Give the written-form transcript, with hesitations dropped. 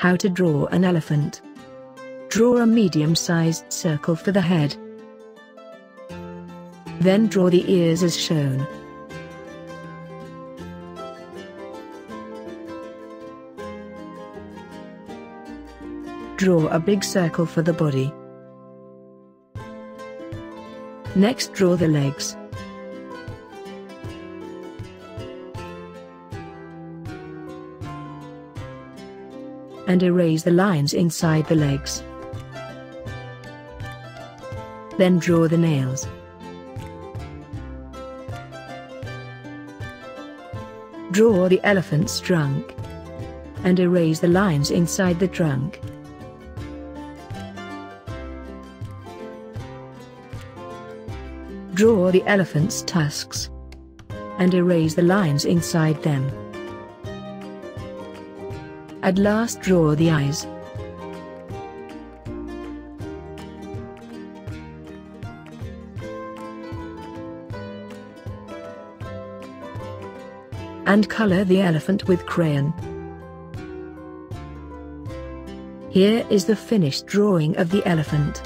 How to draw an elephant. Draw a medium-sized circle for the head. Then draw the ears as shown. Draw a big circle for the body. Next, draw the legs. And erase the lines inside the legs. Then draw the nails. Draw the elephant's trunk. And erase the lines inside the trunk. Draw the elephant's tusks. And erase the lines inside them. At last, draw the eyes. And color the elephant with crayon. Here is the finished drawing of the elephant.